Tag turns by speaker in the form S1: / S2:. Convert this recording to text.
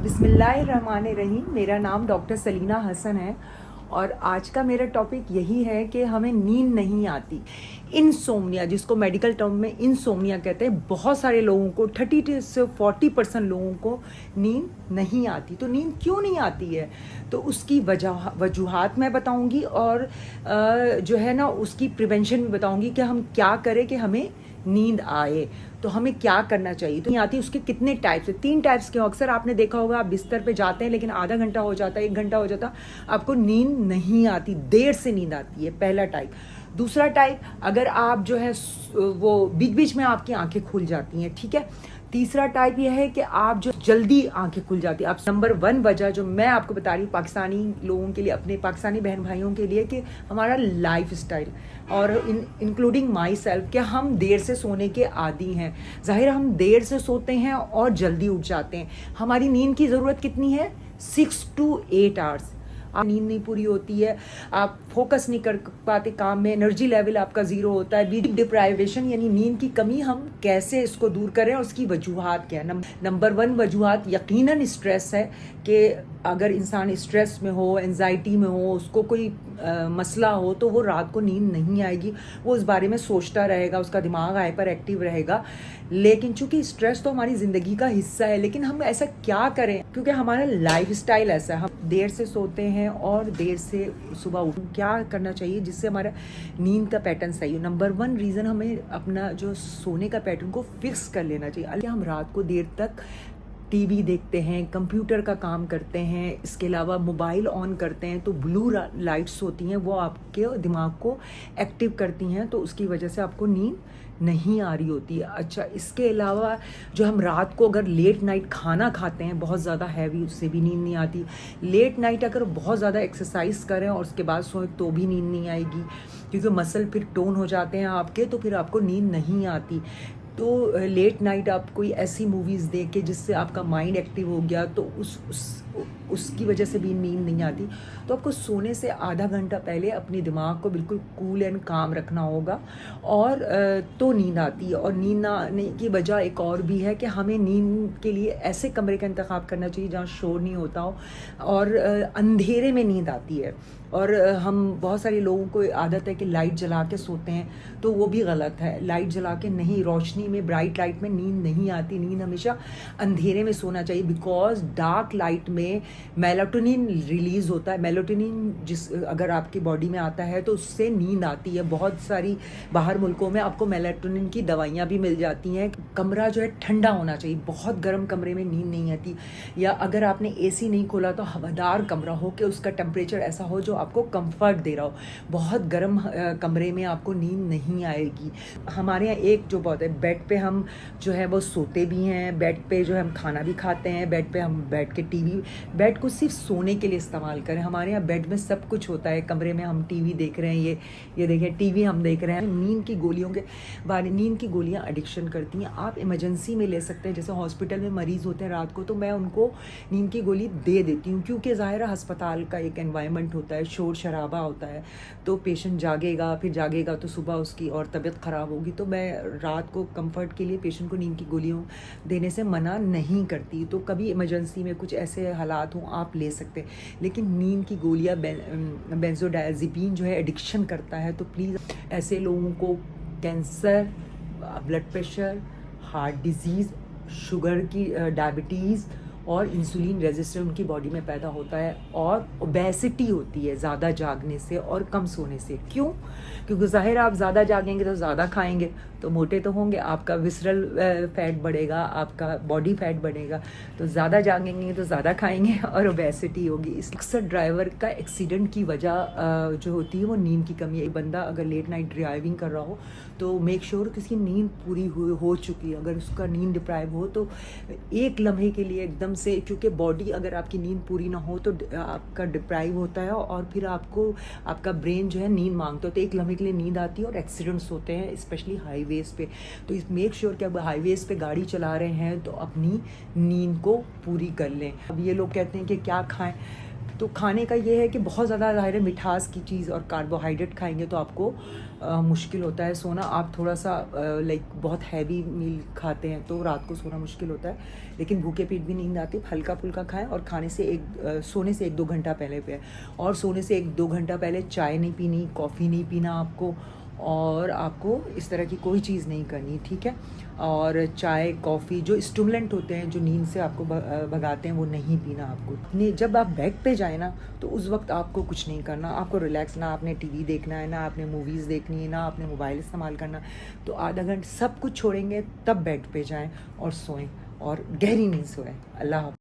S1: बिस्मिल्लाहिर्रहमानिर्रहीम। मेरा नाम डॉक्टर सलीना हसन है और आज का मेरा टॉपिक यही है कि हमें नींद नहीं आती। इंसोम्निया, जिसको मेडिकल टर्म में इंसोम्निया कहते हैं, बहुत सारे लोगों को 30 से 40% लोगों को नींद नहीं आती। तो नींद क्यों नहीं आती है, तो उसकी वजूहात मैं बताऊंगी और जो है ना उसकी प्रिवेंशन भी बताऊंगी कि हम क्या करें कि हमें नींद आए। तो हमें क्या करना चाहिए, तो नहीं आती उसके कितने टाइप्स है। 3 टाइप्स के। अक्सर आपने देखा होगा, आप बिस्तर पे जाते हैं लेकिन आधा घंटा हो जाता है, 1 घंटा हो जाता, आपको नींद नहीं आती, देर से नींद आती है, पहला टाइप। दूसरा टाइप, अगर आप जो है वो बीच बीच में आपकी आंखें खुल जाती हैं, ठीक है। तीसरा टाइप यह है कि आप जो जल्दी आंखें खुल जाती है। आप नंबर 1 वजह जो मैं आपको बता रही हूँ पाकिस्तानी लोगों के लिए, अपने पाकिस्तानी बहन भाइयों के लिए, कि हमारा लाइफ स्टाइल और इंक्लूडिंग माई सेल्फ, कि हम देर से सोने के आदी हैं। जाहिर हम देर से सोते हैं और जल्दी उठ जाते हैं। हमारी नींद की ज़रूरत कितनी है? 6 to 8 आवर्स। आप नींद नहीं पूरी होती है, आप फोकस नहीं कर पाते काम में, एनर्जी लेवल आपका ज़ीरो होता है। स्लीप डिप्राइवेशन यानी नींद की कमी, हम कैसे इसको दूर करें और उसकी वजूहात क्या है? नंबर 1 वजूहात यकीनन स्ट्रेस है, कि अगर इंसान स्ट्रेस में हो, एंजाइटी में हो, उसको कोई मसला हो, तो वो रात को नींद नहीं आएगी, वो इस बारे में सोचता रहेगा, उसका दिमाग हाइपर एक्टिव रहेगा। लेकिन चूंकि स्ट्रेस तो हमारी ज़िंदगी का हिस्सा है, लेकिन हम ऐसा क्या करें, क्योंकि हमारा लाइफ स्टाइल ऐसा है, हम देर से सोते हैं और देर से सुबह उठ। क्या करना चाहिए जिससे हमारा नींद का पैटर्न सही हो? नंबर 1 रीज़न, हमें अपना जो सोने का पैटर्न को फिक्स कर लेना चाहिए। हम रात को देर तक टीवी देखते हैं, कंप्यूटर का काम करते हैं, इसके अलावा मोबाइल ऑन करते हैं, तो ब्लू लाइट्स होती हैं, वो आपके दिमाग को एक्टिव करती हैं, तो उसकी वजह से आपको नींद नहीं आ रही होती है। अच्छा, इसके अलावा जो हम रात को अगर लेट नाइट खाना खाते हैं बहुत ज़्यादा हैवी, उससे भी नींद नहीं आती। लेट नाइट अगर बहुत ज़्यादा एक्सरसाइज करें और उसके बाद सोएं तो भी नींद नहीं आएगी, क्योंकि मसल फिर टोन हो जाते हैं आपके, तो फिर आपको नींद नहीं आती। तो लेट नाइट आप कोई ऐसी मूवीज़ देख के जिससे आपका माइंड एक्टिव हो गया, तो उसकी वजह से भी नींद नहीं आती। तो आपको सोने से आधा घंटा पहले अपने दिमाग को बिल्कुल कूल एंड काम रखना होगा, और तो नींद आती है। और नींद ना आने की वजह एक और भी है कि हमें नींद के लिए ऐसे कमरे का इंतखाब करना चाहिए जहाँ शोर नहीं होता हो और अंधेरे में नींद आती है। और हम बहुत सारे लोगों को आदत है कि लाइट जला के सोते हैं, तो वो भी गलत है। लाइट जला के नहीं, रोशनी में, ब्राइट लाइट में नींद नहीं आती। नींद हमेशा अंधेरे में सोना चाहिए, बिकॉज डार्क लाइट में मेलाटोनिन रिलीज़ होता है। मेलाटोनिन अगर आपकी बॉडी में आता है तो उससे नींद आती है। बहुत सारी बाहर मुल्कों में आपको मेलाटोनिन की दवाइयाँ भी मिल जाती हैं। कमरा जो है ठंडा होना चाहिए, बहुत गर्म कमरे में नींद नहीं आती। या अगर आपने एसी नहीं खोला तो हवादार कमरा हो, कि उसका टेम्परेचर ऐसा हो जो आपको कंफर्ट दे रहा हो। बहुत गर्म कमरे में आपको नींद नहीं आएगी। हमारे यहाँ एक जो बहुत है, बेड पे हम जो है वो सोते भी हैं, बेड पे जो है हम खाना भी खाते हैं, बेड पे हम बैठ के टीवी, बेड को सिर्फ सोने के लिए इस्तेमाल करें। हमारे यहाँ बेड में सब कुछ होता है, कमरे में हम टीवी देख रहे हैं, ये देखें टीवी हम देख रहे हैं। नींद की गोलियों के बारे, नींद की गोलियाँ एडिक्शन करती हैं। आप इमरजेंसी में ले सकते हैं, जैसे हॉस्पिटल में मरीज़ होते हैं रात को, तो मैं उनको नींद की गोली दे देती हूँ, क्योंकि ज़ाहिर है अस्पताल का एक एनवायरनमेंट होता है, शोर शराबा होता है, तो पेशेंट जागेगा, फिर जागेगा तो सुबह उसकी और तबीयत ख़राब होगी। तो मैं रात को कंफर्ट के लिए पेशेंट को नींद की गोलियों देने से मना नहीं करती। तो कभी इमरजेंसी में कुछ ऐसे हालात हों आप ले सकते हैं, लेकिन नींद की गोलियाँ बेंजोडायज़ेपिन जो है एडिक्शन करता है। तो प्लीज़ ऐसे लोगों को cancer, blood pressure, heart disease, sugar की, डायबिटीज़ और इंसुलिन रेजिस्टेंस उनकी बॉडी में पैदा होता है, और ओबेसिटी होती है ज़्यादा जागने से और कम सोने से। क्यों? क्योंकि ज़ाहिर आप ज़्यादा जागेंगे तो ज़्यादा खाएंगे तो मोटे तो होंगे, आपका विसरल फैट बढ़ेगा, आपका बॉडी फैट बढ़ेगा, तो ज़्यादा जागेंगे तो ज़्यादा खाएंगे और ओबेसिटी होगी। इस अक्सर ड्राइवर का एक्सीडेंट की वजह जो होती है वो नींद की कमी है। बंदा अगर लेट नाइट ड्राइविंग कर रहा हो तो मेक श्योर कि उसकी नींद पूरी हो चुकी है। अगर उसका नींद डिप्राइव हो तो एक लम्हे के लिए एकदम से, क्योंकि बॉडी अगर आपकी नींद पूरी ना हो तो आपका डिप्राइव होता है और फिर आपका ब्रेन जो है नींद मांगता है, तो एक लम्हे के लिए नींद आती है और एक्सीडेंट्स होते हैं, स्पेशली हाईवेज पे। तो इस मेक श्योर कि अब हाईवेज पे गाड़ी चला रहे हैं तो अपनी नींद को पूरी कर लें। अब ये लोग कहते हैं कि क्या खाएं, तो खाने का ये है कि बहुत ज़्यादा ज़ाहिर है मिठास की चीज़ और कार्बोहाइड्रेट खाएंगे तो आपको मुश्किल होता है सोना। आप थोड़ा सा लाइक बहुत हैवी मील खाते हैं तो रात को सोना मुश्किल होता है, लेकिन भूखे पेट भी नींद आती है। हल्का फुल्का खाएं और खाने से सोने से 1-2 घंटा पहले पे, और सोने से 1-2 घंटा पहले चाय नहीं पीनी, कॉफ़ी नहीं पीना आपको, और आपको इस तरह की कोई चीज़ नहीं करनी, ठीक है। और चाय कॉफ़ी जो स्टिमुलेंट होते हैं, जो नींद से आपको भगाते हैं, वो नहीं पीना आपको। जब आप बेड पे जाए ना तो उस वक्त आपको कुछ नहीं करना, आपको रिलैक्स, ना आपने टीवी देखना है, ना आपने मूवीज़ देखनी है, ना आपने मोबाइल इस्तेमाल करना। तो आधा घंटा सब कुछ छोड़ेंगे, तब बेड पे जाएं और सोएं और गहरी नींद सोएं। अल्लाह हाफ़िज़।